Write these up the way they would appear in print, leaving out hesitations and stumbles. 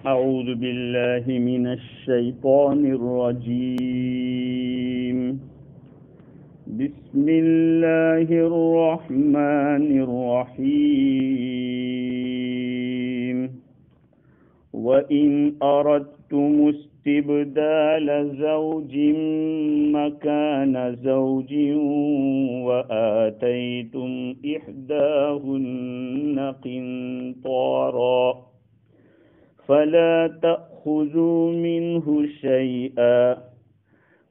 أعوذ بالله من الشيطان الرجيم. بسم الله الرحمن الرحيم. وإن أردتم استبدال زوج مكان زوج وآتيتم إحداهن قنطارا فلا تأخذوا منه شيئا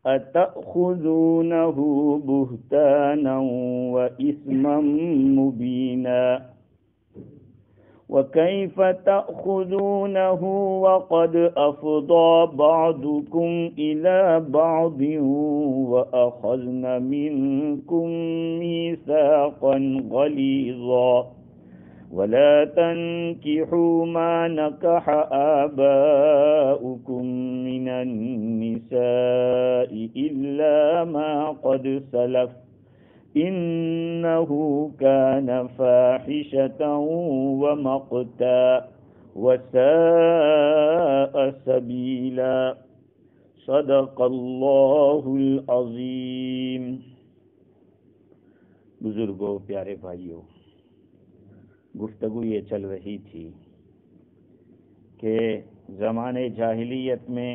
أتأخذونه بهتانا وإثما مبينا وكيف تأخذونه وقد أفضى بعضكم إلى بعض وأخذن منكم ميثاقا غليظا ولا تنكحوا ما نكح آباؤكم من النساء إلا ما قد سلف إنه كان فاحشة ومقتا وساء سبيلا صدق اللہ العظیم. بزرگوں، پیارے بھائیوں، گفتگو یہ چل رہی تھی کہ زمانے جاہلیت میں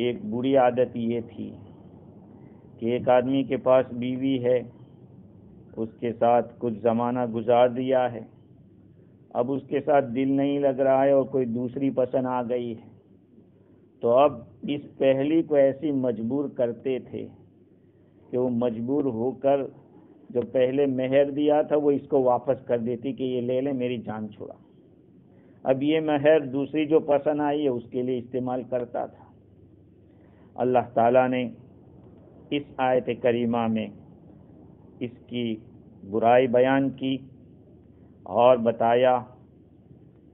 ایک بری عادت یہ تھی کہ ایک آدمی کے پاس بیوی ہے، اس کے ساتھ کچھ زمانہ گزار دیا ہے، اب اس کے ساتھ دل نہیں لگ رہا ہے اور کوئی دوسری پسند آ گئی ہے، تو اب اس پہلی کو ایسی مجبور کرتے تھے کہ وہ مجبور ہو کر جو پہلے مہر دیا تھا وہ اس کو واپس کر دیتی کہ یہ لے لے، میری جان چھڑا. اب یہ مہر دوسری جو پسند آئی ہے اس کے لیے استعمال کرتا تھا. اللہ تعالیٰ نے اس آیت کریمہ میں اس کی برائی بیان کی اور بتایا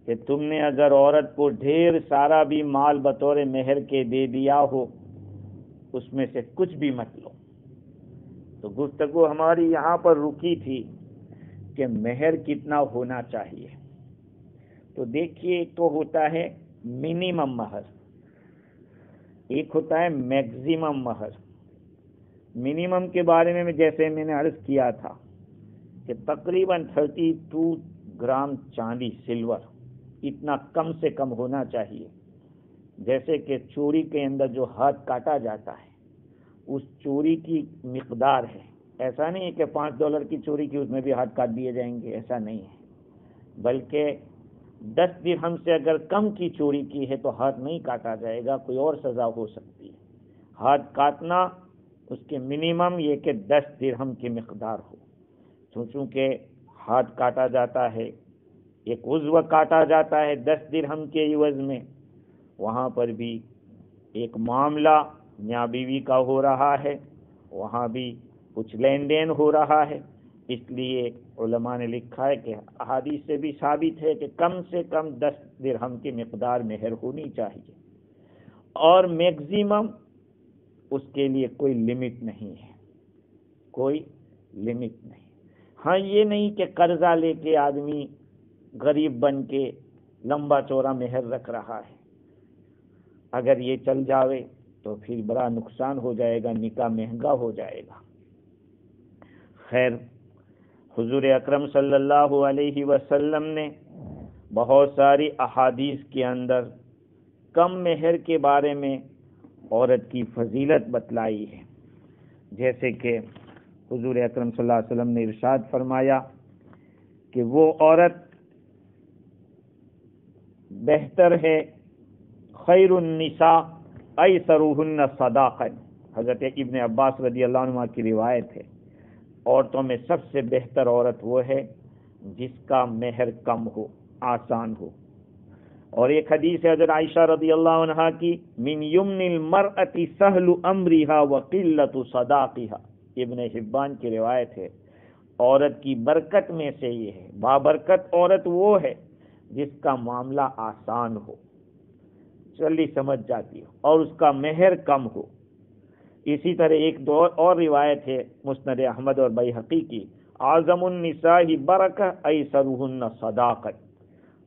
کہ تم نے اگر عورت کو ڈھیر سارا بھی مال بطور مہر کے دے دیا ہو، اس میں سے کچھ بھی مت لو. تو گفتگو ہماری یہاں پر رکی تھی کہ مہر کتنا ہونا چاہیے. تو دیکھیے، ایک تو ہوتا ہے منیمم مہر، ایک ہوتا ہے میکزیمم مہر. منیمم کے بارے میں جیسے میں نے عرض کیا تھا کہ تقریباً 32 گرام چاندی سلور اتنا کم سے کم ہونا چاہیے. جیسے کہ چوری کے اندر جو ہاتھ کاٹا جاتا ہے اس چوری کی مقدار ہے. ایسا نہیں ہے کہ $5 کی چوری کی اس میں بھی ہاتھ کاٹ دیے جائیں گے، ایسا نہیں ہے، بلکہ 10 درہم سے اگر کم کی چوری کی ہے تو ہاتھ نہیں کاٹا جائے گا، کوئی اور سزا ہو سکتی ہے. ہاتھ کاٹنا اس کے منیمم یہ کہ 10 درہم کی مقدار ہو. چونکہ ہاتھ کاٹا جاتا ہے، ایک عضو کاٹا جاتا ہے 10 درہم کے عوض میں، وہاں پر بھی ایک معاملہ میاں بیوی کا ہو رہا ہے، وہاں بھی کچھ لین دین ہو رہا ہے. اس لیے علماء نے لکھا ہے کہ احادیث سے بھی ثابت ہے کہ کم سے کم 10 درہم کی مقدار مہر ہونی چاہیے. اور میکزیمم اس کے لیے کوئی لمٹ نہیں ہے، کوئی لمٹ نہیں. ہاں یہ نہیں کہ قرضہ لے کے آدمی غریب بن کے لمبا چوڑا مہر رکھ رہا ہے، اگر یہ چل جاوے تو پھر بڑا نقصان ہو جائے گا، نکاح مہنگا ہو جائے گا. خیر، حضور اکرم صلی اللہ علیہ وسلم نے بہت ساری احادیث کے اندر کم مہر کے بارے میں عورت کی فضیلت بتلائی ہے. جیسے کہ حضور اکرم صلی اللہ علیہ وسلم نے ارشاد فرمایا کہ وہ عورت بہتر ہے، خیر النساء ایسرہن صداقا. حضرت ابن عباس رضی اللہ عنہ کی روایت ہے، عورتوں میں سب سے بہتر عورت وہ ہے جس کا مہر کم ہو، آسان ہو. اور ایک حدیث ہے حضرت عائشہ رضی اللہ عنہ کی، من یمن المرأة سہل امرها وقلت صداقها. ابن حبان کی روایت ہے، عورت کی برکت میں سے یہ ہے، بابرکت عورت وہ ہے جس کا معاملہ آسان ہو، جلدی سمجھ جاتی ہو اور اس کا مہر کم ہو. اسی طرح ایک دو اور روایت ہے مسند احمد اور بیہقی کی، اعظم النساء برکہ ایسرہن صداقت.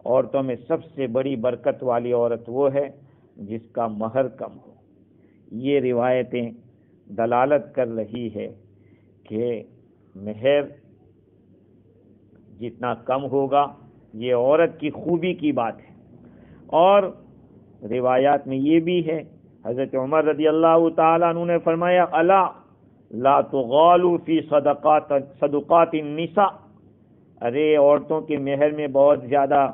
عورتوں میں سب سے بڑی برکت والی عورت وہ ہے جس کا مہر کم ہو۔ یہ روایتیں دلالت کر رہی ہے کہ مہر جتنا کم ہوگا یہ عورت کی خوبی کی بات ہے۔ اور روایات میں یہ بھی ہے، حضرت عمر رضی اللہ تعالیٰ عنہ نے فرمایا الا لا تغالوا فی صدقات النساء، ارے عورتوں کے مہر میں بہت زیادہ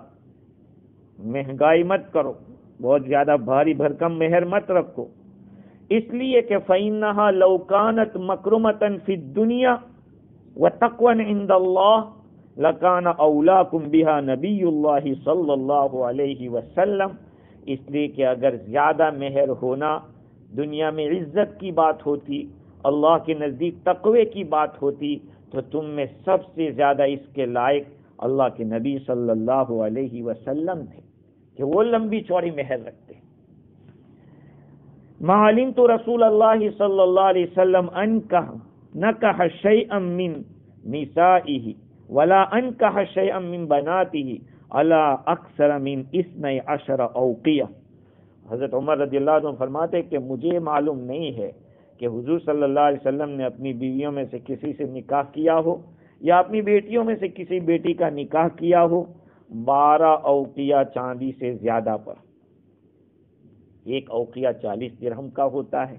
مہنگائی مت کرو، بہت زیادہ بھاری بھرکم مہر مت رکھو، اس لیے کہ فإنها لو كانت مکرمة فی الدنیا وتقوى عند اللہ لکان اولاکم بها نبی اللہ صلی اللہ علیہ وسلم، اس لیے کہ اگر زیادہ مہر ہونا دنیا میں عزت کی بات ہوتی، اللہ کے نزدیک تقوی کی بات ہوتی، تو تم میں سب سے زیادہ اس کے لائق اللہ کے نبی صلی اللہ علیہ وسلم تھے کہ وہ لمبی چوڑی مہر رکھتے۔ ما علمت رسول اللہ صلی اللہ علیہ وسلم نکح شیئا من نسائه ولا انکح شیئا من بناته علی اکثر من 12 اوقیہ۔ حضرت عمر رضی اللہ عنہ فرماتے کہ مجھے معلوم نہیں ہے کہ حضور صلی اللہ علیہ وسلم نے اپنی بیویوں میں سے کسی سے نکاح کیا ہو یا اپنی بیٹیوں میں سے کسی بیٹی کا نکاح کیا ہو 12 اوقیہ چاندی سے زیادہ پر۔ ایک اوقیہ 40 درہم کا ہوتا ہے،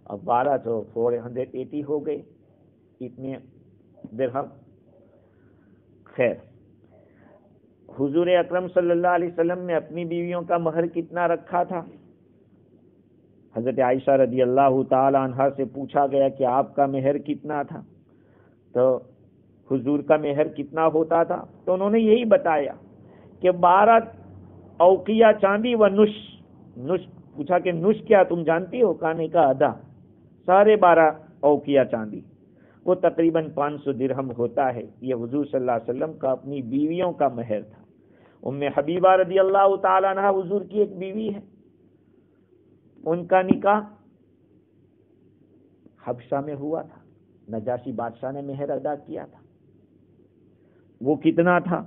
اب 12 تو 480 ہو گئے اتنے درہم۔ خیر، حضور اکرم صلی اللہ علیہ وسلم نے اپنی بیویوں کا مہر کتنا رکھا تھا؟ حضرت عائشہ رضی اللہ تعالی عنہا سے پوچھا گیا کہ آپ کا مہر کتنا تھا، تو حضور کا مہر کتنا ہوتا تھا؟ تو انہوں نے یہی بتایا کہ 12 اوقیہ چاندی و نش۔ پوچھا کہ نش کیا تم جانتی ہو؟ کہنے کا آدھا، 12.5 اوقیہ چاندی، وہ تقریباً 500 درہم ہوتا ہے۔ یہ حضور صلی اللہ علیہ وسلم کا اپنی بیویوں کا مہر تھا۔ ام حبیبہ رضی اللہ تعالی عنہ حضور کی ایک بیوی ہے، ان کا نکاح حبشہ میں ہوا تھا، نجاشی بادشاہ نے مہر ادا کیا تھا۔ وہ کتنا تھا؟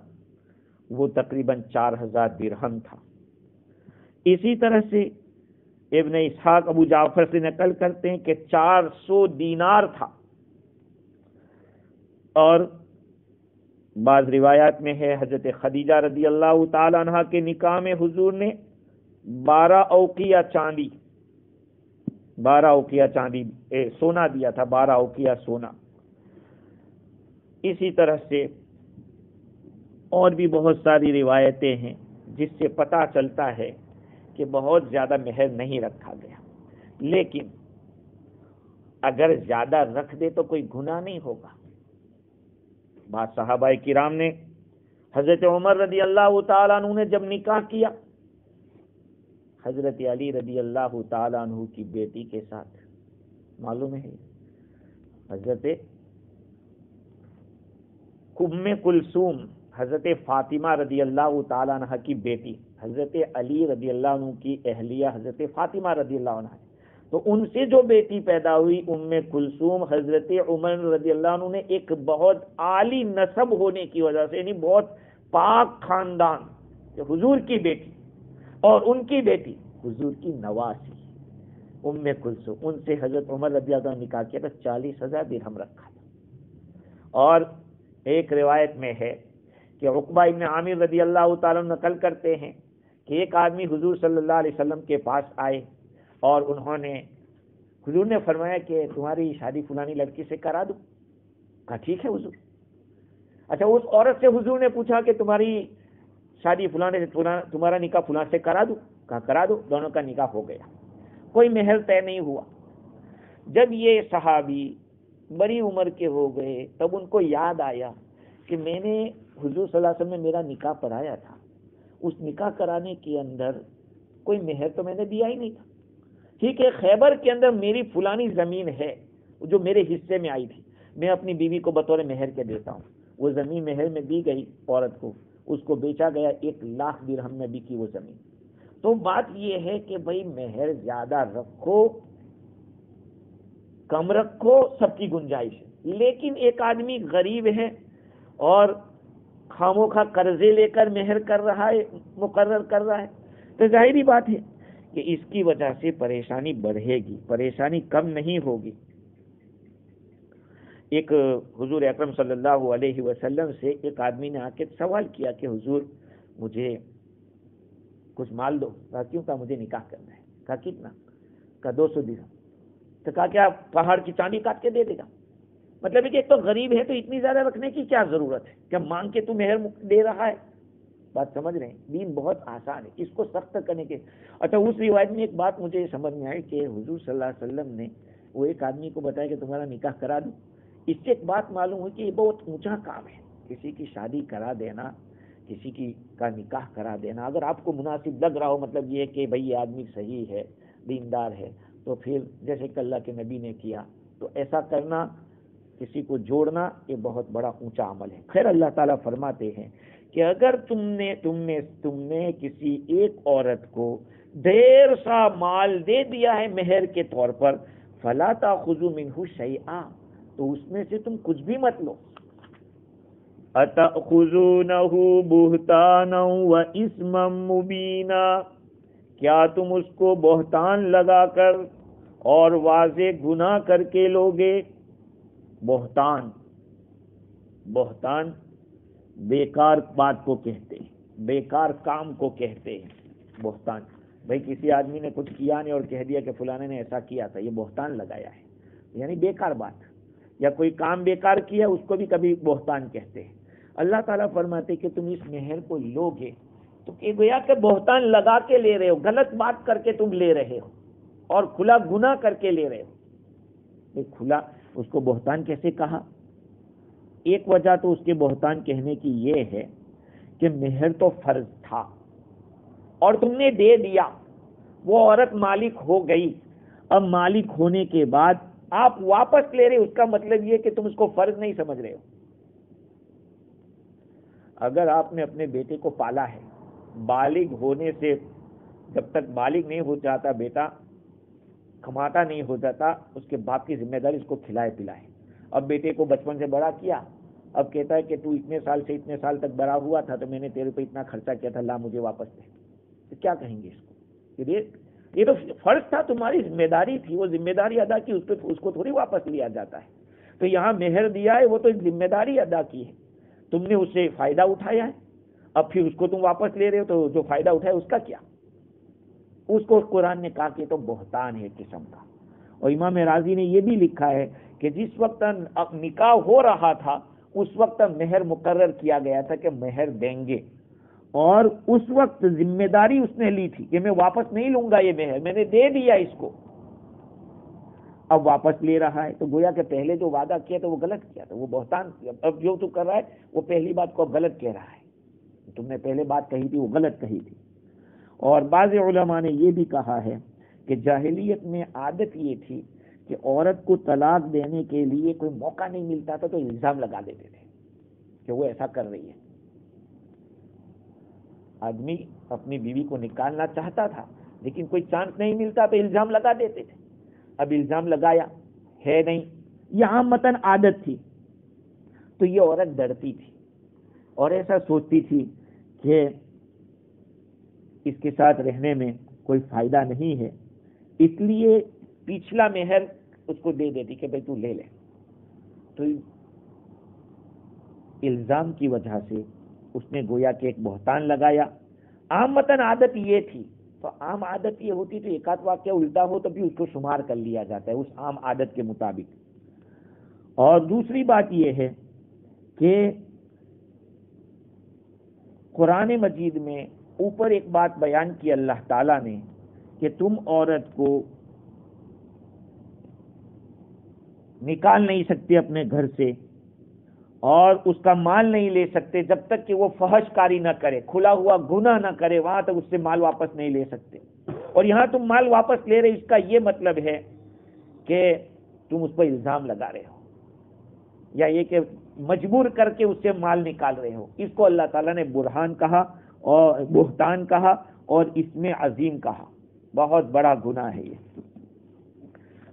وہ تقریباً 4000 درہم تھا۔ اسی طرح سے ابن اسحاق ابو جعفر سے نقل کرتے ہیں کہ 400 دینار تھا، اور بعض روایات میں ہے حضرت خدیجہ رضی اللہ تعالی عنہ کے نکاح میں حضور نے 12 اوقیہ چاندی سونا دیا تھا، 12 اوقیہ سونا۔ اسی طرح سے اور بھی بہت ساری روایتیں ہیں جس سے پتہ چلتا ہے کہ بہت زیادہ مہر نہیں رکھا گیا، لیکن اگر زیادہ رکھ دے تو کوئی گناہ نہیں ہوگا۔ بعض صحابہ کرام نے حضرت عمر رضی اللہ تعالیٰ عنہ نے جب نکاح کیا حضرت علی رضی اللہ تعالیٰ عنہ کی بیٹی کے ساتھ، معلوم ہے حضرت ام کلثوم حضرت فاطمہ رضی اللہ تعالیٰ عنہ کی بیٹی، حضرت علی رضی اللہ عنہ کی اہلیہ حضرت فاطمہ رضی اللہ عنہ، تو ان سے جو بیٹی پیدا ہوئی ام کلثوم، حضرت عمر رضی اللہ عنہ نے ایک بہت عالی نسب ہونے کی وجہ سے، یعنی بہت پاک خاندان، حضور کی بیٹی اور ان کی بیٹی حضور کی نواسی ام کلثوم، ان سے حضرت عمر رضی اللہ عنہ نے نکاح کیا تو 40,000 درہم رکھا تھا۔ اور ایک روایت میں ہے کہ عقبہ ابن عامر رضی اللہ تعالیٰ نقل کرتے ہیں کہ ایک آدمی حضور صلی اللہ علیہ وسلم کے پاس آئے اور حضور نے فرمایا کہ تمہاری شادی فلانی لڑکی سے کرا دوں؟ کہا ٹھیک ہے حضور۔ اچھا، اس عورت سے حضور نے پوچھا کہ تمہاری شادی فلانے سے تمہارا نکاح فلاں سے کرا دوں؟ کہا کرا دو، دونوں کا نکاح ہو گیا، کوئی مہر طے نہیں ہوا۔ جب یہ صحابی بڑی عمر کے ہو گئے تب ان کو یاد آیا کہ میں نے حضور صلی اللہ علیہ وسلم نے میرا نکاح پڑھایا تھا، اس نکاح کرانے کے اندر کوئی مہر تو میں نے دیا ہی نہیں تھا۔ ٹھیک ہے، خیبر کے اندر میری فلانی زمین ہے جو میرے حصے میں آئی تھی، میں اپنی بیوی کو بطور مہر کے دیتا ہوں۔ وہ زمین مہر میں دی گئی عورت کو، اس کو بیچا گیا، 1,00,000 درہم میں بکی وہ زمین۔ تو بات یہ ہے کہ بھئی مہر زیادہ رکھو کم رکھو سب کی گنجائش ہے، لیکن ایک آدمی غریب ہے اور خاموں خواہ قرضے لے کر مہر کر رہا ہے، مقرر کر رہا ہے، تو ظاہری بات ہے کہ اس کی وجہ سے پریشانی بڑھے گی، پریشانی کم نہیں ہوگی۔ ایک حضور اکرم صلی اللہ علیہ وسلم سے ایک آدمی نے آ کے سوال کیا کہ حضور مجھے کچھ مال دو۔ کہا کیوں؟ کہا مجھے نکاح کرنا ہے۔ کہا کتنا؟ کہا 200 درہم۔ تو کہا کیا پہاڑ کی چاندی کاٹ کے دے دے گا؟ مطلب ہے کہ ایک تو غریب ہے تو اتنی زیادہ رکھنے کی کیا ضرورت ہے؟ کیا مانگ کے تو مہر دے رہا ہے؟ بات سمجھ رہے ہیں؟ دین بہت آسان ہے، اس کو سخت کرنے کے۔ اچھا، اس روایت میں ایک بات مجھے سمجھ میں آئی کہ حضور صلی اللہ علیہ وسلم نے وہ ایک آدمی کو بتایا کہ تمہارا نکاح کرا دوں۔ اس سے ایک بات معلوم ہوئی کہ یہ بہت اونچا کام ہے، کسی کی شادی کرا دینا، کسی کی کا نکاح کرا دینا۔ اگر آپ کو مناسب لگ رہا ہو، مطلب یہ کہ بھئی یہ آدمی صحیح ہے، دیندار ہے، تو پھر جیسے کہ اللہ کے نبی نے کیا، تو ایسا کرنا، کسی کو جوڑنا، یہ بہت بڑا اونچا عمل ہے۔ خیر، اللہ تعالیٰ فرماتے ہیں کہ اگر تم نے کسی ایک عورت کو ڈھیر سا مال دے دیا ہے مہر کے طور پر، فلا تاخذوا منہ شیئا، تو اس میں سے تم کچھ بھی مت لو۔ اتأخذونہ بہتانا واثما مبینا، کیا تم اس کو بہتان لگا کر اور واضح گناہ کر کے لوگے؟ بہتان بیکار بات کو کہتے ہیں، بیکار کام کو کہتے ہیں بہتان۔ بھئی کسی آدمی نے کچھ کیا نہیں اور کہہ دیا کہ فلانے نے ایسا کیا تھا، یہ بہتان لگایا ہے، یعنی بیکار بات۔ یا کوئی کام بیکار کیا، اس کو بھی کبھی بہتان کہتے ہیں۔ اللہ تعالیٰ فرماتے کہ تم اس مہر کو لوگے تو کہ گویا کہ بہتان لگا کے لے رہے ہو، غلط بات کر کے تم لے رہے ہو اور کھلا گناہ کر کے لے رہے ہو۔ کھلا اس کو بہتان کیسے کہا؟ ایک وجہ تو اس کے بہتان کہنے کی یہ ہے کہ مہر تو فرض تھا اور تم نے دے دیا، وہ عورت مالک ہو گئی، اب مالک ہونے کے بعد آپ واپس لے رہے، اس کا مطلب یہ کہ تم اس کو فرض نہیں سمجھ رہے ہو۔ اگر آپ نے اپنے بیٹے کو پالا ہے، بالغ ہونے سے جب تک بالغ نہیں ہو جاتا بیٹا، کماتا نہیں ہو جاتا، اس کے باپ کی ذمہ داری اس کو کھلائے پلائے۔ اب بیٹے کو بچپن سے بڑا کیا، اب کہتا ہے کہ تو اتنے سال سے اتنے سال تک بڑا ہوا تھا تو میں نے تیرے پہ اتنا خرچہ کیا تھا، لا مجھے واپس دے، تو کیا کہیں گے اس کو؟ یہ تو فرض تھا، تمہاری ذمہ داری تھی، وہ ذمہ داری ادا کی، اس کو تھوڑی واپس لیا جاتا ہے۔ تو یہاں مہر دیا ہے، وہ تو ایک ذمہ داری ادا کی ہے، تم نے اس سے فائدہ اٹھایا ہے، اب پھر اس کو تم واپس لے رہے ہو، تو جو فائدہ اٹھایا اس کا کیا؟ اس کو قرآن نے کہا کہ تو بہتان ہے قسم کا۔ اور امام راضی نے یہ بھی لکھا ہے کہ جس وقت نکاح ہو رہا تھا اس وقت مہر مقرر کیا گیا تھا کہ مہر دیں گے، اور اس وقت ذمہ داری اس نے لی تھی کہ میں واپس نہیں لوں گا، یہ مہر میں نے دے دیا اس کو، اب واپس لے رہا ہے، تو گویا کہ پہلے جو وعدہ کیا تھا وہ غلط کیا تھا، وہ بہتان کیا۔ اب جو تو کر رہا ہے وہ پہلی بات کو غلط کہہ رہا ہے، تم نے پہلے بات کہی تھی وہ غلط کہی تھی۔ اور بعض علماء نے یہ بھی کہا ہے کہ جاہلیت میں عادت یہ تھی کہ عورت کو طلاق دینے کے لیے کوئی موقع نہیں ملتا تھا تو الزام لگا دیتے تھے کہ وہ ایسا کر رہی ہے۔ آدمی اپنی بیوی کو نکالنا چاہتا تھا لیکن کوئی چانس نہیں ملتا تو الزام لگا دیتے تھے۔ اب الزام لگایا ہے نہیں، یہ عامتاً عادت تھی، تو یہ عورت ڈرتی تھی اور ایسا سوچتی تھی کہ اس کے ساتھ رہنے میں کوئی فائدہ نہیں ہے، اس لیے پچھلا مہر اس کو دے دیتی کہ بھئی تو لے لے۔ تو الزام کی وجہ سے اس نے گویا کہ ایک بہتان لگایا۔ عامتاً عادت یہ تھی، تو عام عادت یہ ہوتی تو ایک آدھ واقعہ الٹا ہو تو بھی اس کو شمار کر لیا جاتا ہے اس عام عادت کے مطابق۔ اور دوسری بات یہ ہے کہ قرآن مجید میں اوپر ایک بات بیان کی اللہ تعالیٰ نے کہ تم عورت کو نکال نہیں سکتے اپنے گھر سے اور اس کا مال نہیں لے سکتے جب تک کہ وہ فحش کاری نہ کرے، کھلا ہوا گناہ نہ کرے، وہاں تک اس سے مال واپس نہیں لے سکتے۔ اور یہاں تم مال واپس لے رہے، اس کا یہ مطلب ہے کہ تم اس پر الزام لگا رہے ہو یا یہ کہ مجبور کر کے اس سے مال نکال رہے ہو۔ اس کو اللہ تعالیٰ نے برہان کہا اور بہتان کہا اور اس میں عظیم کہا، بہت بڑا گناہ ہے یہ۔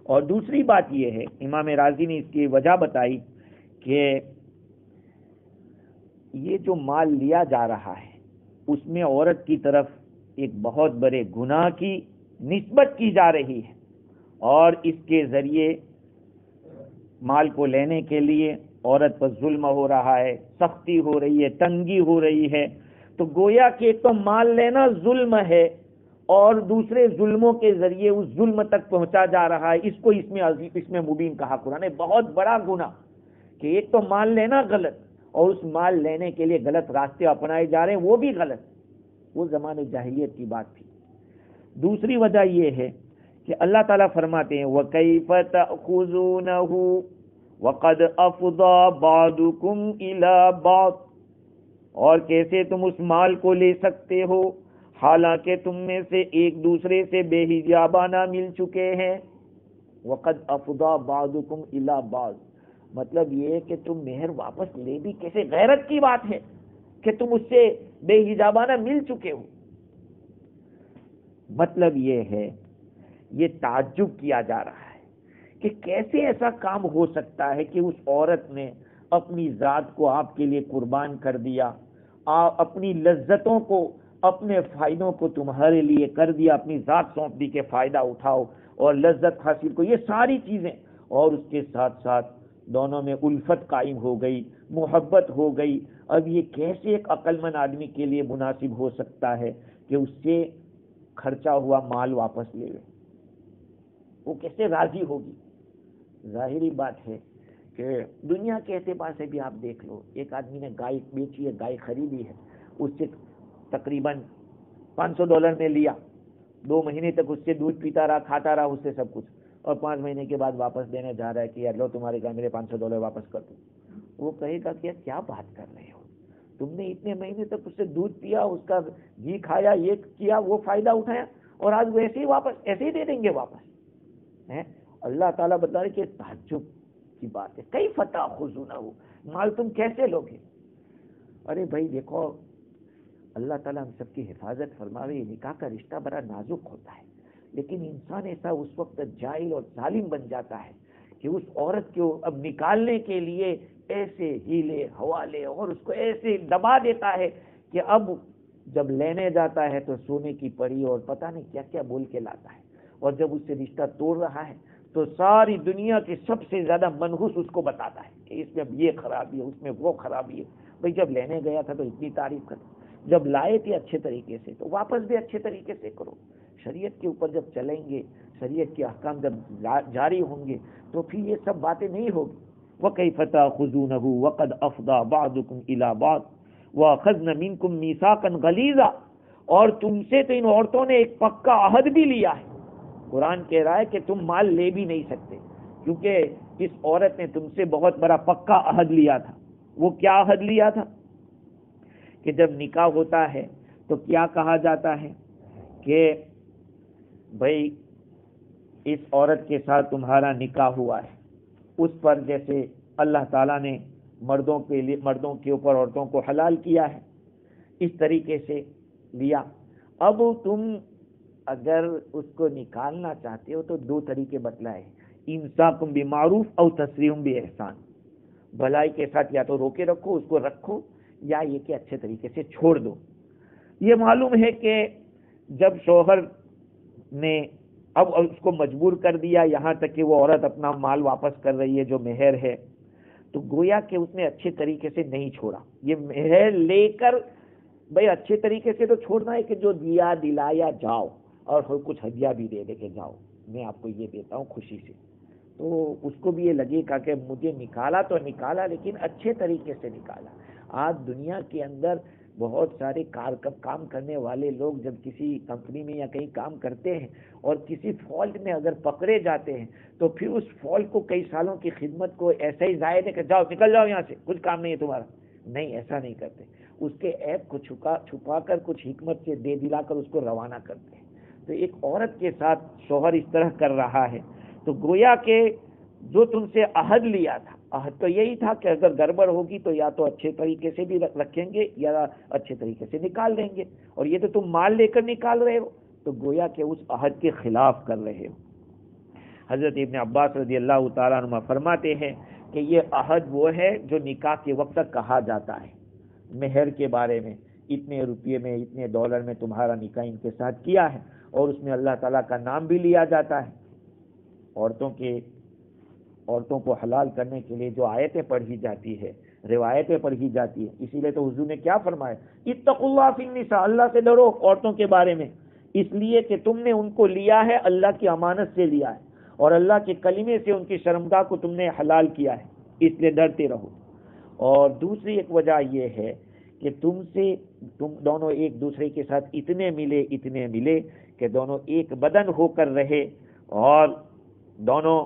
اور دوسری بات یہ ہے، امام راضی نے اس کی وجہ بتائی کہ یہ جو مال لیا جا رہا ہے اس میں عورت کی طرف ایک بہت بڑے گناہ کی نسبت کی جا رہی ہے، اور اس کے ذریعے مال کو لینے کے لیے عورت پر ظلم ہو رہا ہے، سختی ہو رہی ہے، تنگی ہو رہی ہے. تو گویا کہ ایک تو مال لینا ظلم ہے، اور دوسرے ظلموں کے ذریعے اس ظلم تک پہنچا جا رہا ہے. اس میں مبین کہا قرآن نے، بہت بڑا گناہ کہ ایک تو مال لینا غلط، اور اس مال لینے کے لیے غلط راستے اپنائے جا رہے ہیں، وہ بھی غلط. وہ زمانے جاہلیت کی بات تھی. دوسری وجہ یہ ہے کہ اللہ تعالیٰ فرماتے ہیں وَكَيْفَ تَأْخُذُونَهُ وَقَدْ أَفْضَى بَعْضُكُمْ إِلَى بَعْضٍ، اور کیسے تم اس مال کو لے سکتے ہو حالانکہ تم میں سے ایک دوسرے سے بے حجابانہ مل چکے ہیں. وَقَدْ أَفْضَى بَعْضُكُمْ إِلَى بَعْضٍ، مطلب یہ ہے کہ تم مہر واپس لے بھی کیسے، غیرت کی بات ہے کہ تم اس سے بے حجابانہ مل چکے ہو. مطلب یہ ہے، یہ تعجب کیا جا رہا ہے کہ کیسے ایسا کام ہو سکتا ہے کہ اس عورت نے اپنی ذات کو آپ کے لیے قربان کر دیا، اپنی لذتوں کو، اپنے فائدوں کو تمہارے لیے کر دیا، اپنی ذات سونپ دی کہ فائدہ اٹھاؤ اور لذت حاصل کو، یہ ساری چیزیں، اور اس کے ساتھ ساتھ دونوں میں الفت قائم ہو گئی، محبت ہو گئی. اب یہ کیسے ایک عقل مند آدمی کے لیے مناسب ہو سکتا ہے کہ اس سے خرچہ ہوا مال واپس لے لے؟ وہ کیسے راضی ہوگی؟ ظاہری بات ہے کہ دنیا کے اعتبار سے بھی آپ دیکھ لو، ایک آدمی نے گائے بیچی ہے، گائے خریدی ہے، اس سے تقریباً $500 میں لیا، 2 مہینے تک اس سے دودھ پیتا رہا، کھاتا رہا اس سے سب کچھ، اور 5 مہینے کے بعد واپس دینے جا رہا ہے کہ یار لو تمہارے گھر میرے $500 واپس کر دو. وہ کہے گا کہ کیا بات کر رہے ہو، تم نے اتنے مہینے تک اس سے دودھ پیا، اس کا گھی کھایا، یہ کیا، وہ فائدہ اٹھایا، اور آج وہ ایسے ہی واپس، ایسے ہی دے دیں گے واپس. اللہ تعالیٰ بتا رہے کہ تعجب کی بات ہے. کئی فتح خزونہ ہو، مال تم کیسے لوگے؟ ارے بھائی دیکھو، اللہ تعالیٰ ہم سب کی حفاظت فرماوے. یہ نکاح کا رشتہ بڑا نازک ہوتا ہے، لیکن انسان ایسا اس وقت جاہل اور ظالم بن جاتا ہے کہ اس عورت کو اب نکالنے کے لیے ایسے ہیلے حوالے اور اس کو ایسے دبا دیتا ہے کہ اب جب لینے جاتا ہے تو سونے کی پڑی اور پتہ نہیں کیا کیا بول کے لاتا ہے، اور جب اس سے رشتہ توڑ رہا ہے تو ساری دنیا کی سب سے زیادہ منحوس اس کو بتاتا ہے کہ اس میں اب یہ خرابی ہے، اس میں وہ خرابی ہے. بھئی جب لینے گیا تھا تو اتنی تعریف کر، جب لائے تھے اچھے طریقے سے تو واپس بھی اچھے طریقے سے کرو. شریعت کے اوپر جب چلیں گے، شریعت کے احکام جب جاری ہوں گے تو پھر یہ سب باتیں نہیں ہوگی. وَكَيْفَ تَأْخُذُونَهُ وَقَدْ أَفْضَى بَعْضُكُمْ إِلَى بَعْضٍ وَأَخَذْنَ مِنكُم مِيثَاقًا غَلِيظًا، اور تم سے تو ان عورتوں نے ایک پکا عہد بھی لیا ہے. قرآن کہہ رہا ہے کہ تم مال لے بھی نہیں سکتے، کیونکہ اس عورت نے تم سے بہت بڑا پکا عہد لیا تھا. وہ کیا عہد لیا تھا کہ جب نکاح ہوتا ہے تو کیا کہا جاتا ہے کہ بھائی اس عورت کے ساتھ تمہارا نکاح ہوا ہے، اس پر جیسے اللہ تعالیٰ نے مردوں کے اوپر عورتوں کو حلال کیا ہے اس طریقے سے لیا. اب تم اگر اس کو نکالنا چاہتے ہو تو 2 طریقے بتلائے، امساکم بمعروف او تسریح باحسان. بھلائی کے ساتھ یا تو روکے رکھو، اس کو رکھو، یا یہ کہ اچھے طریقے سے چھوڑ دو. یہ معلوم ہے کہ جب شوہر نے اب اس کو مجبور کر دیا یہاں تک کہ وہ عورت اپنا مال واپس کر رہی ہے جو مہر ہے، تو گویا کہ اس نے اچھے طریقے سے نہیں چھوڑا. یہ مہر لے کر بھئی اچھے طریقے سے تو چھوڑنا ہے کہ جو دیا دلایا جاؤ، اور کچھ ہدیہ بھی دے دے کہ جاؤ میں آپ کو یہ دیتا ہوں خوشی سے، تو اس کو بھی یہ لگے گا کہ مجھے نکالا تو نکالا لیکن اچھے طریقے سے نکالا. آج دنیا کے اندر بہت سارے کام کرنے والے لوگ جب کسی کمپنی میں یا کہیں کام کرتے ہیں اور کسی فالٹ میں اگر پکڑے جاتے ہیں تو پھر اس فالٹ کو کئی سالوں کی خدمت کو ایسا ہی ضائع نہیں کہ جاؤ نکل جاؤ یہاں سے، کچھ کام نہیں ہے تمہارا. نہیں، ایسا نہیں کرتے. اس کے عیب کو چھپا کر کچھ حکمت سے دے دلا کر اس کو روانہ کرتے ہیں. تو ایک عورت کے ساتھ شوہر اس طرح کر رہا ہے تو گویا کہ جو تم سے عہد لیا تھا، عہد تو یہی تھا کہ اگر گڑبڑ ہوگی تو یا تو اچھے طریقے سے بھی رکھیں گے یا اچھے طریقے سے نکال دیں گے، اور یہ تو تم مال لے کر نکال رہے ہو تو گویا کہ اس عہد کے خلاف کر رہے ہو. حضرت ابن عباس رضی اللہ تعالیٰ عنہ فرماتے ہیں کہ یہ عہد وہ ہے جو نکاح کے وقت تک کہا جاتا ہے. مہر کے بارے میں، اتنے روپے میں، اتنے ڈالر میں تمہارا نکاح ان کے ساتھ کیا ہے، اور اس میں اللہ تعالیٰ کا نام بھی لیا جاتا ہے۔ عورتوں کو حلال کرنے کے لیے جو آیتیں پڑھی جاتی ہے، روایتیں پڑھی جاتی ہے، اسی لیے تو حضور نے کیا فرمایا، اتقوا اللہ فی النساء، اللہ سے ڈرو عورتوں کے بارے میں، اس لیے کہ تم نے ان کو لیا ہے، اللہ کی امانت سے لیا ہے، اور اللہ کے کلمے سے ان کی شرمگاہ کو تم نے حلال کیا ہے، اس لیے ڈرتے رہو۔ اور دوسری ایک وجہ یہ ہے کہ تم دونوں ایک دوسرے کے ساتھ اتنے ملے کہ دونوں ایک بدن ہو کر رہے، اور دونوں،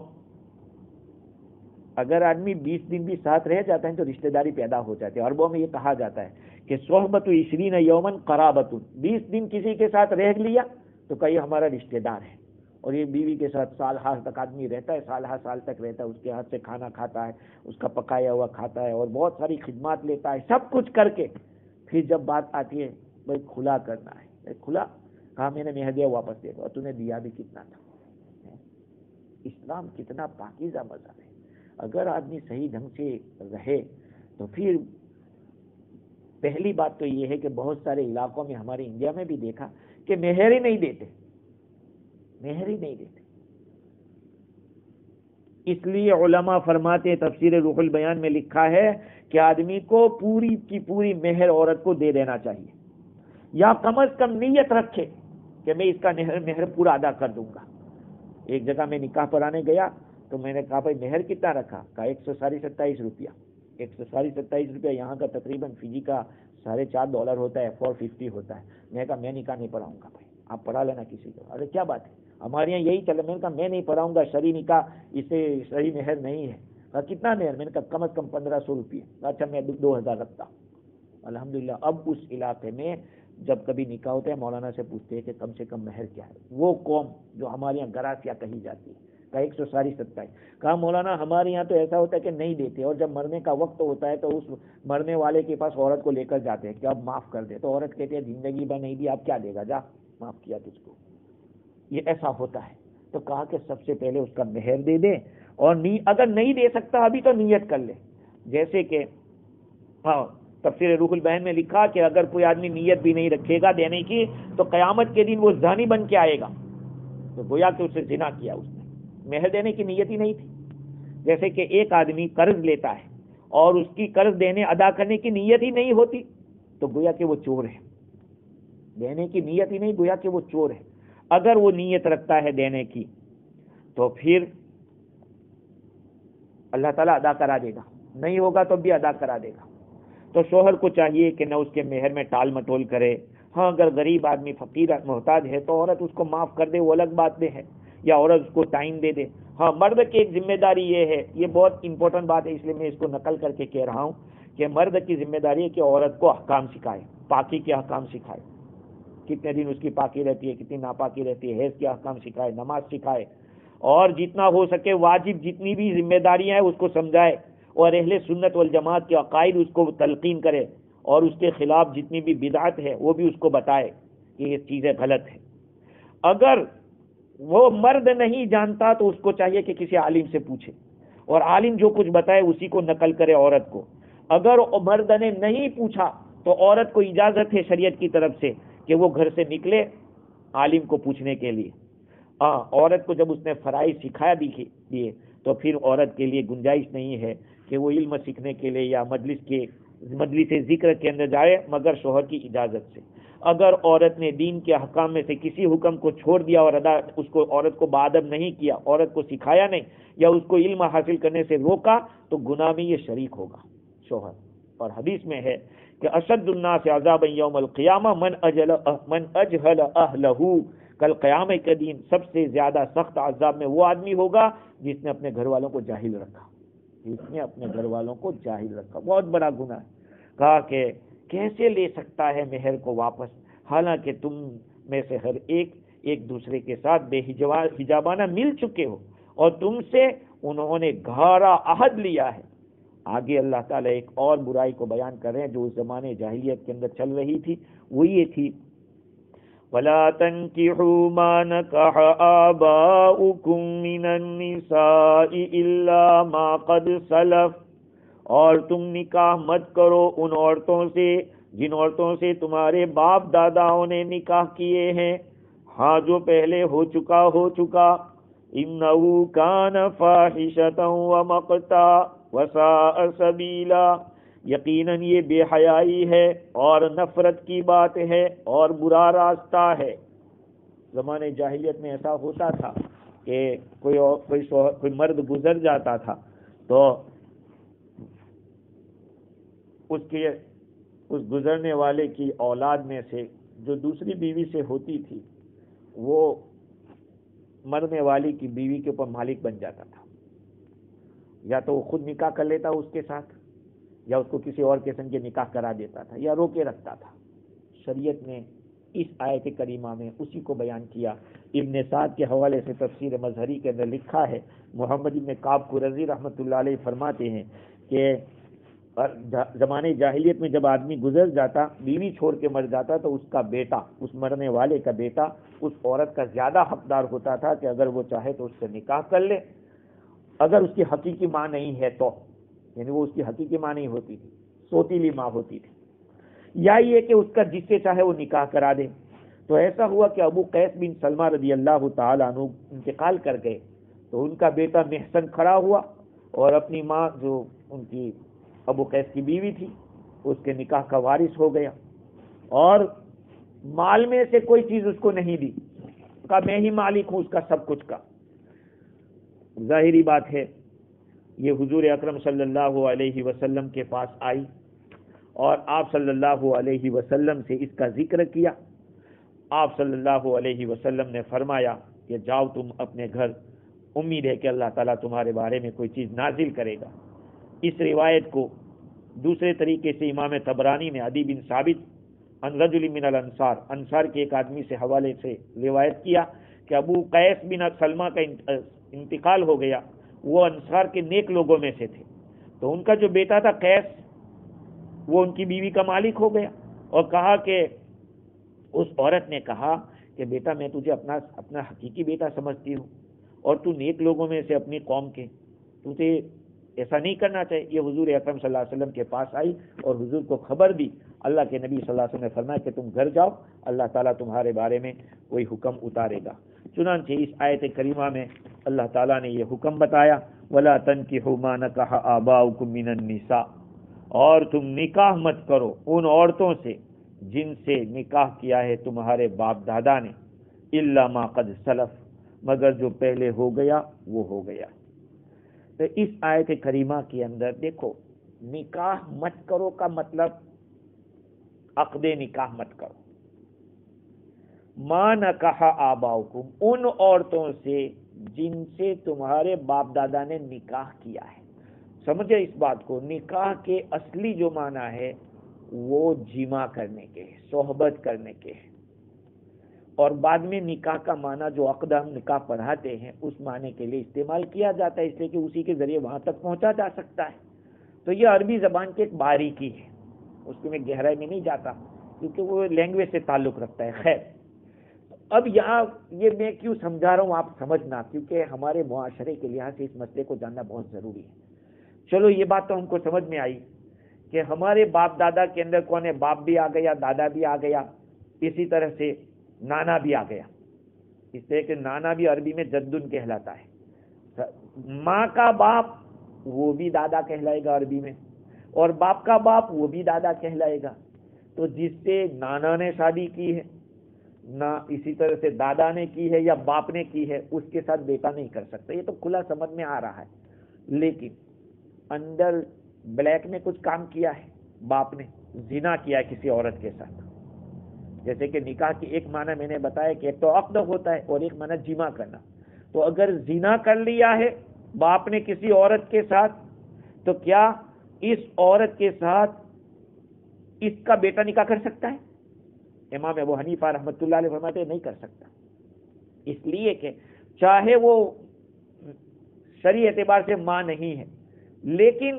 اگر آدمی 20 دن بھی ساتھ رہ جاتا ہے تو رشتہ داری پیدا ہو جاتی ہے۔ عربوں میں یہ کہا جاتا ہے کہ صحبت 20 یومن قرابت، 20 دن کسی کے ساتھ رہ لیا تو کہیں ہمارا رشتہ دار ہے۔ اور یہ بیوی کے ساتھ سال ہر تک آدمی رہتا ہے، سال تک رہتا ہے، اس کے ہاتھ سے کھانا کھاتا ہے، اس کا پکایا ہوا کھاتا ہے، اور بہت ساری خدمات لیتا ہے، سب کچھ کر کے پھر جب بات آتی ہے بھائی کھلا کرنا ہے، کھلا کہا میں نے مہر دیا واپس دے دو، اور تو نے دیا بھی کتنا تھا۔ اسلام کتنا پاکیزہ مذہب ہے۔ اگر آدمی صحیح ڈھنگ سے رہے تو پھر پہلی بات تو یہ ہے کہ بہت سارے علاقوں میں، ہمارے انڈیا میں بھی دیکھا کہ مہر ہی نہیں دیتے۔ اس لیے علماء فرماتے، تفسیر روح البیان میں لکھا ہے کہ آدمی کو پوری کی پوری مہر عورت کو دے دینا چاہیے، یا کم از کم نیت رکھے کہ میں اس کا مہر پورا ادا کر دوں گا۔ ایک جگہ میں نکاح پڑھانے گیا تو میں نے کہا بھائی مہر کتنا رکھا؟ کہا 127 روپیہ۔ 127 روپیہ یہاں کا تقریباً فجی کا $4.5 ہوتا ہے، 450 ہوتا ہے۔ میں نے کہا میں نکاح نہیں پڑھاؤں گا بھائی، آپ پڑھا لینا کسی کو۔ ارے کیا بات ہے، ہمارے یہاں یہی چل، میں نے کہا میں نہیں پڑھاؤں گا، شرعی نکاح اسے شرعی مہر نہیں ہے۔ کہا کتنا مہر؟ میں نے کہا کم از کم 1500 روپیہ۔ اچھا میں 2000 رکھتا ہوں۔ الحمدللہ اب اس علاقے میں جب کبھی نکاح ہوتا ہے مولانا سے پوچھتے ہیں کہ کم سے کم مہر کیا ہے۔ وہ قوم جو ہمارے یہاں گراسیا کہی جاتی ہے، کہا 127۔ کہا مولانا ہمارے یہاں تو ایسا ہوتا ہے کہ نہیں دیتے، اور جب مرنے کا وقت ہوتا ہے تو اس مرنے والے کے پاس عورت کو لے کر جاتے ہیں کہ اب معاف کر دے، تو عورت کہتی ہے زندگی بھر نہیں دی، اب کیا دے گا، جا معاف کیا تجھ کو۔ یہ ایسا ہوتا ہے۔ تو کہا کہ سب سے پہلے اس کا مہر دے دے، اور اگر نہیں دے سکتا ابھی تو نیت کر لے۔ جیسے کہ تفسیر روح البیان میں لکھا کہ اگر کوئی آدمی نیت بھی نہیں رکھے گا دینے کی تو قیامت کے دن وہ زانی بن کے آئے گا، تو گویا کہ اسے زنا کیا اس نے، مہر دینے کی نیت ہی نہیں تھی۔ جیسے کہ ایک آدمی قرض لیتا ہے اور اس کی قرض دینے ادا کرنے کی نیت ہی نہیں ہوتی تو گویا کہ وہ چور ہے، دینے کی نیت ہی نہیں، گویا کہ وہ چور ہے۔ اگر وہ نیت رکھتا ہے دینے کی تو پھر اللہ تعالیٰ ادا کرا دے گا، نہیں ہوگا تو بھی ادا کرا دے گا۔ تو شوہر کو چاہیے کہ نہ اس کے مہر میں ٹال مٹول کرے۔ ہاں اگر غریب آدمی فقیر محتاج ہے تو عورت اس کو معاف کر دے، وہ الگ بات میں ہے، یا عورت اس کو ٹائم دے دے۔ ہاں مرد کی ایک ذمہ داری یہ ہے، یہ بہت امپورٹنٹ بات ہے، اس لیے میں اس کو نقل کر کے کہہ رہا ہوں کہ مرد کی ذمہ داری ہے کہ عورت کو احکام سکھائے، پاکی کے احکام سکھائے، کتنے دن اس کی پاکی رہتی ہے، کتنی ناپاکی رہتی ہے، حیض کے احکام سکھائے، نماز سکھائے، اور جتنا ہو سکے واجب جتنی بھی ذمہ داریاں ہیں اس کو سمجھائے، اور اہل سنت والجماعت کے عقائد اس کو تلقین کرے، اور اس کے خلاف جتنی بھی بدعت ہے وہ بھی اس کو بتائے کہ یہ چیزیں غلط ہیں۔ اگر وہ مرد نہیں جانتا تو اس کو چاہیے کہ کسی عالم سے پوچھے، اور عالم جو کچھ بتائے اسی کو نقل کرے عورت کو۔ اگر مرد نے نہیں پوچھا تو عورت کو اجازت ہے شریعت کی طرف سے کہ وہ گھر سے نکلے عالم کو پوچھنے کے لیے۔ عورت کو جب اس نے فرائض سکھایا دیے تو پھر عورت کے لیے گنجائش نہیں ہے کہ وہ علم سیکھنے کے لیے یا مجلس ذکر کے اندر جائے مگر شوہر کی اجازت سے۔ اگر عورت نے دین کے احکام میں سے کسی حکم کو چھوڑ دیا اور اس کو عورت کو بادب نہیں کیا، عورت کو سکھایا نہیں یا اس کو علم حاصل کرنے سے روکا تو گناہ میں یہ شریک ہوگا شوہر۔ اور حدیث میں ہے کہ اشد الناس عذابا یوم القیامہ من اجہل اہلہ، کل قیامت کے دن سب سے زیادہ سخت عذاب میں وہ آدمی ہوگا جس نے اپنے گھر والوں کو جاہل رکھا، بہت بڑا گناہ ہے۔ کہا کہ کیسے لے سکتا ہے مہر کو واپس، حالانکہ تم میں سے ہر ایک دوسرے کے ساتھ بے حجابانہ مل چکے ہو اور تم سے انہوں نے گہرا عہد لیا ہے۔ آگے اللہ تعالیٰ ایک اور برائی کو بیان کر رہے ہیں جو اس زمانے جاہلیت کے اندر چل رہی تھی، وہ یہ تھی وَلَا تَنْكِحُوا مَا نَكَحَ آبَاؤُكُم مِّنَ النِّسَاءِ إِلَّا مَا قَدْ سَلَفَ، اور تم نکاح مت کرو ان عورتوں سے جن عورتوں سے تمہارے باپ داداؤں نے نکاح کیے ہیں، ہاں جو پہلے ہو چکا اِنَّهُ كَانَ فَاحِشَةً وَمَقْتًا وَسَاءَ سَبِيلًا، یقیناً یہ بے حیائی ہے اور نفرت کی بات ہے اور برا راستہ ہے۔ زمانے جاہلیت میں ایسا ہوتا تھا کہ کوئی مرد گزر جاتا تھا تو اس گزرنے والے کی اولاد میں سے جو دوسری بیوی سے ہوتی تھی وہ مرنے والی کی بیوی کے اوپر مالک بن جاتا تھا، یا تو وہ خود نکاح کر لیتا اس کے ساتھ یا اس کو کسی اور قسم کے نکاح کرا دیتا تھا یا روکے رکھتا تھا۔ شریعت نے اس آیت کریمہ میں اسی کو بیان کیا۔ ابن سعد کے حوالے سے تفسیر مظہری کے اندر لکھا ہے، محمد ابن کعب قرظی رحمۃ اللہ علیہ فرماتے ہیں کہ زمانے جاہلیت میں جب آدمی گزر جاتا، بیوی چھوڑ کے مر جاتا، تو اس کا بیٹا، اس مرنے والے کا بیٹا اس عورت کا زیادہ حقدار ہوتا تھا کہ اگر وہ چاہے تو اس سے نکاح کر لے، اگر اس کی حقیقی ماں نہیں ہے تو، یعنی وہ اس کی حقیقی ماں نہیں ہوتی تھی، سوتیلی ماں ہوتی تھی، یا یہ کہ اس کا جس سے چاہے وہ نکاح کرا دے۔ تو ایسا ہوا کہ ابو قیس بن سلمہ رضی اللہ تعالیٰ عنہ انتقال کر گئے، تو ان کا بیٹا محسن کھڑا ہوا اور اپنی ماں جو ان کی ابو قیس کی بیوی تھی اس کے نکاح کا وارث ہو گیا، اور مال میں سے کوئی چیز اس کو نہیں دی، کہا میں ہی مالک ہوں اس کا سب کچھ کا۔ ظاہری بات ہے یہ حضور اکرم صلی اللہ علیہ وسلم کے پاس آئی اور آپ صلی اللہ علیہ وسلم سے اس کا ذکر کیا۔ آپ صلی اللہ علیہ وسلم نے فرمایا کہ جاؤ تم اپنے گھر، امید ہے کہ اللہ تعالیٰ تمہارے بارے میں کوئی چیز نازل کرے گا۔ اس روایت کو دوسرے طریقے سے امام طبرانی نے عدی بن ثابت عن رجل من الانصار، انصار کے ایک آدمی سے حوالے سے روایت کیا کہ ابو قیس بن سلمہ کا انتقال ہو گیا، وہ انصار کے نیک لوگوں میں سے تھے، تو ان کا جو بیٹا تھا قیس وہ ان کی بیوی کا مالک ہو گیا، اور کہا کہ اس عورت نے کہا کہ بیٹا میں تجھے اپنا حقیقی بیٹا سمجھتی ہوں اور تو نیک لوگوں میں سے اپنی قوم کے، تجھے ایسا نہیں کرنا چاہیے۔ یہ حضور اکرم صلی اللہ علیہ وسلم کے پاس آئی اور حضور کو خبر دی۔ اللہ کے نبی صلی اللہ علیہ وسلم نے فرمایا کہ تم گھر جاؤ، اللہ تعالیٰ تمہارے بارے میں کوئی حکم اتارے گا۔ چنانچہ اس آیت کریمہ میں اللہ تعالیٰ نے یہ حکم بتایا، وَلَا تَنْكِحُوا مَا نَكَحَ آبَاؤُكُم مِّنَ النِّسَاءِ، اور تم نکاح مت کرو ان عورتوں سے جن سے نکاح کیا ہے تمہارے باپ دادا نے، إِلَّا مَا قَدْ سَلَفَ، مگر جو پہلے ہو گیا وہ ہو گیا۔ تو اس آیت کریمہ کے اندر دیکھو، نکاح مت کرو کا مطلب عقد نکاح مت کرو۔ ما نکاح آباؤکم، ان عورتوں سے جن سے تمہارے باپ دادا نے نکاح کیا ہے۔ سمجھے اس بات کو، نکاح کے اصلی جو معنی ہے وہ جمع کرنے کے، صحبت کرنے کے، اور بعد میں نکاح کا معنی جو عقد ہم نکاح پڑھاتے ہیں اس معنی کے لیے استعمال کیا جاتا ہے، اس لیے کہ اسی کے ذریعے وہاں تک پہنچا جا سکتا ہے۔ تو یہ عربی زبان کی ایک باریکی ہے، اس کو میں گہرائی میں نہیں جاتا کیونکہ وہ لینگویج سے تعلق رکھتا ہے۔ خیر، اب یہاں یہ میں کیوں سمجھا رہا ہوں آپ سمجھنا، کیونکہ ہمارے معاشرے کے لحاظ سے اس مسئلے کو جاننا بہت ضروری ہے۔ چلو یہ بات تو ہم کو سمجھ میں آئی کہ ہمارے باپ دادا کے اندر کون ہے، باپ بھی آ گیا، دادا بھی آ گیا، اسی طرح سے نانا بھی آ گیا، اس طرح کہ نانا بھی عربی میں جدن کہلاتا ہے۔ ماں کا باپ وہ بھی دادا کہلائے گا عربی میں، اور باپ کا باپ وہ بھی دادا کہلائے گا۔ تو جس سے نانا نے شادی کی ہے، نہ اسی طرح سے دادا نے کی ہے یا باپ نے کی ہے، اس کے ساتھ بیٹا نہیں کر سکتا۔ یہ تو کھلا سمجھ میں آ رہا ہے، لیکن اندر بلیک میں کچھ کام کیا ہے، باپ نے زنا کیا ہے کسی عورت کے ساتھ۔ جیسے کہ نکاح کی ایک معنی میں نے بتایا کہ ایک تو عقد ہوتا ہے اور ایک معنی جمع کرنا۔ تو اگر زنا کر لیا ہے باپ نے کسی عورت کے ساتھ، تو کیا اس عورت کے ساتھ اس کا بیٹا نکاح کر سکتا ہے؟ امام ابو حنیفہ رحمۃ اللہ علیہ فرماتے ہیں نہیں کر سکتا، اس لیے کہ چاہے وہ شرعی اعتبار سے ماں نہیں ہے، لیکن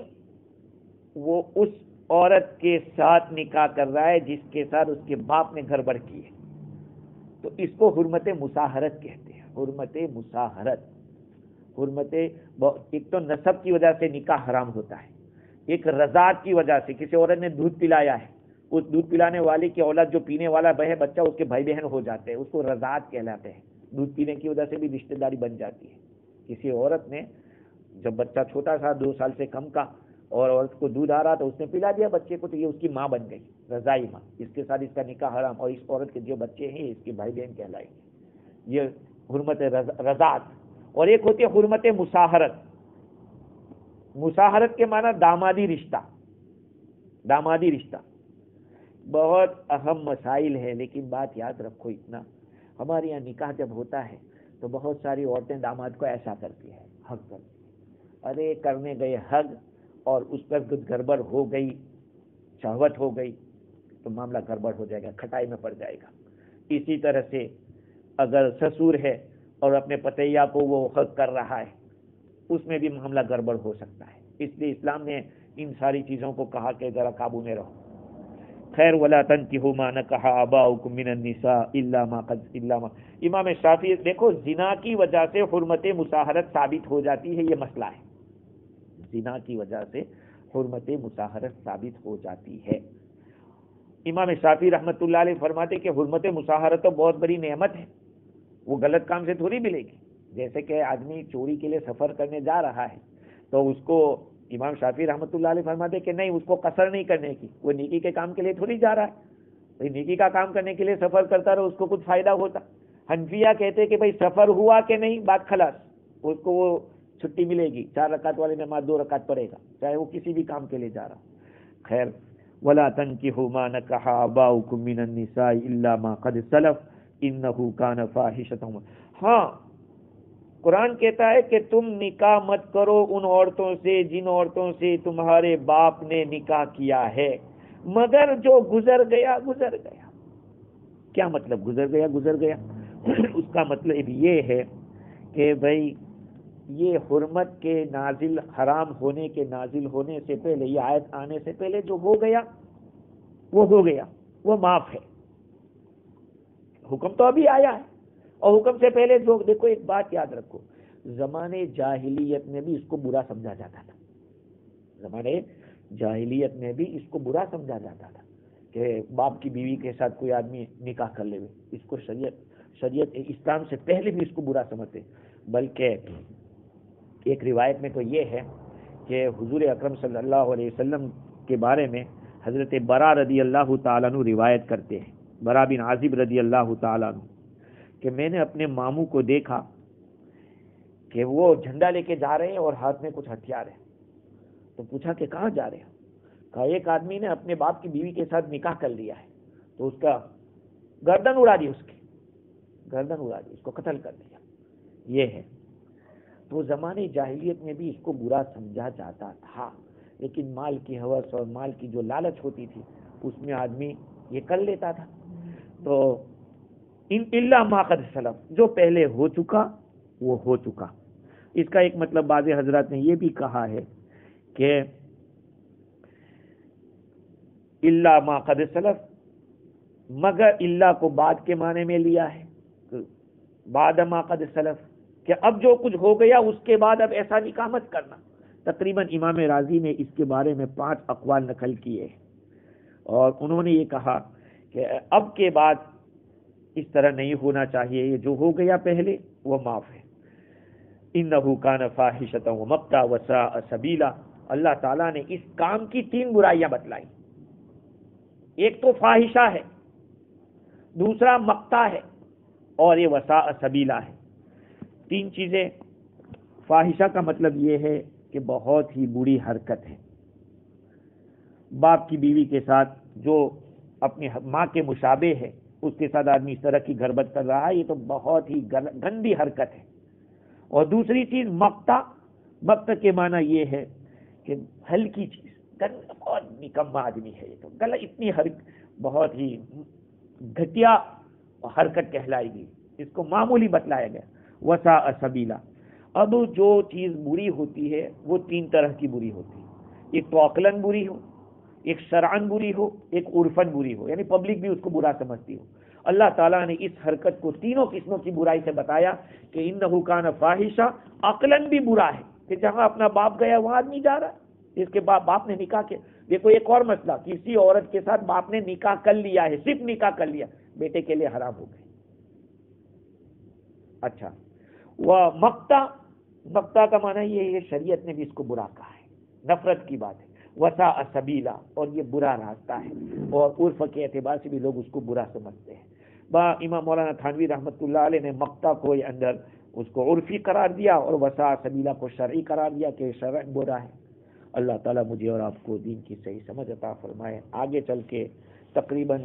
وہ اس عورت کے ساتھ نکاح کر رہا ہے جس کے ساتھ اس کے باپ نے گھر بر کی ہے، تو اس کو حرمت مصاہرت کہتے ہیں۔ حرمت مصاہرت، ایک تو نسب کی وجہ سے نکاح حرام ہوتا ہے، ایک رضاعت کی وجہ سے کسی عورت نے دودھ پلایا ہے، اس دودھ پلانے والے کی اولاد جو پینے والا بچہ اس کے بھائی بہن ہو جاتے ہیں، اس کو رضاعت کہلاتے ہیں. دودھ پینے کی وجہ سے بھی رشتہ داری بن جاتی ہے. کسی عورت نے جب بچہ چھوٹا تھا 2 سال سے کم کا اور عورت کو دودھ آ رہا تھا، اس نے پلا دیا بچے کو، تو یہ اس کی ماں بن گئی، رضائی ماں. اس کے ساتھ اس کا نکاح حرام، اور اس عورت کے جو بچے ہیں اس کے بھائی بہن کہلائیں گے. یہ حرمت رضاعت. اور ایک ہوتی ہے حرمت مساہرت. مساہرت کے معنی دامادی رشتہ. دامادی رشتہ بہت اہم مسائل ہے، لیکن بات یاد رکھو اتنا، ہمارے یہاں نکاح جب ہوتا ہے تو بہت ساری عورتیں داماد کو ایسا کرتی ہے، حق کرتی ہے. ارے کرنے گئے حق اور اس پر کچھ گڑبڑ ہو گئی، شہوت ہو گئی تو معاملہ گڑبڑ ہو جائے گا، کھٹائی میں پڑ جائے گا. اسی طرح سے اگر سسور ہے اور اپنے پتیہ کو وہ حق کر رہا ہے، اس میں بھی معاملہ گڑبڑ ہو سکتا ہے. اس لیے اسلام نے ان ساری چیزوں کو کہا کہ ذرا قابو میں رہو. خیر ولا تنکحوا ما نکح آباؤکم من النساء الا ما قد امام شافعی دیکھو زنا کی وجہ سے حرمت مساہرت ثابت ہو جاتی ہے، یہ مسئلہ ہے. زنا کی وجہ سے حرمت مساہرت ثابت ہو جاتی ہے. امام شافعی رحمۃ اللہ علیہ فرماتے کہ حرمت مساہرت تو بہت بڑی نعمت ہے، وہ غلط کام سے تھوڑی ملے گی. جیسے کہ آدمی چوری کے لیے سفر کرنے جا رہا ہے تو اس کو امام شافعی رحمۃ اللہ علیہ فرماتے کہ نہیں، اس کو قصر نہیں کرنے کی، وہ نیکی کے کام کے لیے تھوڑی جا رہا ہے. نیکی کا کام کرنے کے لیے سفر کرتا رہا، اس کو کچھ فائدہ ہوتا. حنفیہ کہتے کہ بھائی سفر ہوا کہ نہیں، بات خلاص، اس کو وہ چھٹی ملے گی، 4 رکعت والی نماز 2 رکعت پڑھے گا، چاہے وہ کسی بھی کام کے لیے جا رہا. خیر ولا تنکحوا ما نکح آباؤکم من النساء الا ما قد سلف انه كان فاحشۃ. ہاں قرآن کہتا ہے کہ تم نکاح مت کرو ان عورتوں سے جن عورتوں سے تمہارے باپ نے نکاح کیا ہے، مگر جو گزر گیا گزر گیا. کیا مطلب گزر گیا گزر گیا؟ اس کا مطلب یہ ہے کہ بھائی یہ حرمت کے نازل، حرام ہونے کے نازل ہونے سے پہلے، یہ آیت آنے سے پہلے جو ہو گیا وہ ہو گیا، وہ معاف ہے. حکم تو ابھی آیا ہے، اور حکم سے پہلے جو دیکھو ایک بات یاد رکھو، زمانے جاہلیت میں بھی اس کو برا سمجھا جاتا تھا. زمانے جاہلیت میں بھی اس کو برا سمجھا جاتا تھا کہ باپ کی بیوی کے ساتھ کوئی آدمی نکاح کر لے. اس کو شریعت اسلام سے پہلے بھی اس کو برا سمجھتے. بلکہ ایک روایت میں تو یہ ہے کہ حضور اکرم صلی اللہ علیہ وسلم کے بارے میں حضرت برا رضی اللہ تعالیٰ عنہ روایت کرتے ہیں، برا بن عازب رضی اللہ تعالیٰ عنہ، کہ میں نے اپنے ماموں کو دیکھا کہ وہ جھنڈا لے کے جا رہے ہیں اور ہاتھ میں کچھ ہتھیار ہے. تو پوچھا کہ کہاں جا رہے ہیں؟ کہا ایک آدمی نے اپنے باپ کی بیوی کے ساتھ نکاح کر لیا ہے، تو اس کا گردن اڑا دی، اس کی گردن اڑا دی، اس کو قتل کر دیا. یہ ہے. تو زمانے جاہلیت میں بھی اس کو برا سمجھا جاتا تھا، لیکن مال کی ہوس اور مال کی جو لالچ ہوتی تھی اس میں آدمی یہ کر لیتا تھا. تو ان الا ما قد سلف، جو پہلے ہو چکا وہ ہو چکا. اس کا ایک مطلب بعض حضرات نے یہ بھی کہا ہے کہ الا ما قد سلف، مگر الا کو بعد کے معنی میں لیا ہے، بعد ما قد سلف، کہ اب جو کچھ ہو گیا اس کے بعد اب ایسا نکاح مت کرنا. تقریباً امام راضی نے اس کے بارے میں 5 اقوال نقل کیے، اور انہوں نے یہ کہا کہ اب کے بعد اس طرح نہیں ہونا چاہیے، یہ جو ہو گیا پہلے وہ معاف ہے. انہ کان فاحشۃ ومقتا وساء سبیلا. اللہ تعالیٰ نے اس کام کی 3 برائیاں بتلائی. ایک تو فاحشہ ہے، دوسرا مقتا ہے، اور یہ وساء سبیلا ہے. 3 چیزیں. فاحشہ کا مطلب یہ ہے کہ بہت ہی بری حرکت ہے. باپ کی بیوی کے ساتھ جو اپنی ماں کے مشابہ ہے اس کے ساتھ آدمی اس طرح کی گھربت کر رہا ہے، یہ تو بہت ہی گندی حرکت ہے. اور دوسری چیز مقت کے معنی یہ ہے کہ ہلکی چیز، بہت نکما آدمی ہے، یہ تو اتنی بہت ہی گھٹیا حرکت کہلائے گی، اس کو معمولی بتلایا گیا. وساء سبیلا. اب جو چیز بری ہوتی ہے وہ 3 طرح کی بری ہوتی ہے. ایک تو عقلاً بری ہو، ایک شرعاً بری ہو، ایک عرفاً بری ہو، یعنی پبلک بھی اس کو برا سمجھتی ہو. اللہ تعالیٰ نے اس حرکت کو 3 قسموں کی برائی سے بتایا کہ، انہ کان فاحشہ. عقلاً بھی برا ہے کہ جہاں اپنا باپ گیا وہاں آدمی جا رہا ہے، ہے، اس کے باپ نے نکاح کے دیکھو ایک اور مسئلہ، کسی عورت کے ساتھ باپ نے نکاح کر لیا ہے، صرف نکاح کر لیا، بیٹے کے لیے حرام ہو گئے. اچھا، وہ مقتا کا معنی یہ ہے، شریعت نے بھی اس کو برا کہا ہے، نفرت کی بات ہے. وسا سبیلا، اور یہ برا راستہ ہے، اور عرف کے اعتبار سے بھی لوگ اس کو برا سمجھتے ہیں. امام مولانا تھانوی رحمۃ اللہ علیہ نے مقتا کو اندر اس کو عرفی قرار دیا اور وسا سبیلا کو شرعی قرار دیا کہ شرع برا ہے. اللہ تعالیٰ مجھے اور آپ کو دین کی صحیح سمجھ عطا فرمائے. آگے چل کے تقریباً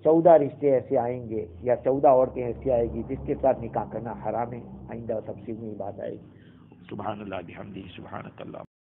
14 رشتے ایسے آئیں گے یا 14 عورتیں ایسی آئے گی جس کے ساتھ نکاح کرنا حرام ہے. آئندہ تفصیل میں یہ بات آئے گی. سبحان اللہ بحمدہ، سبحانک اللہ.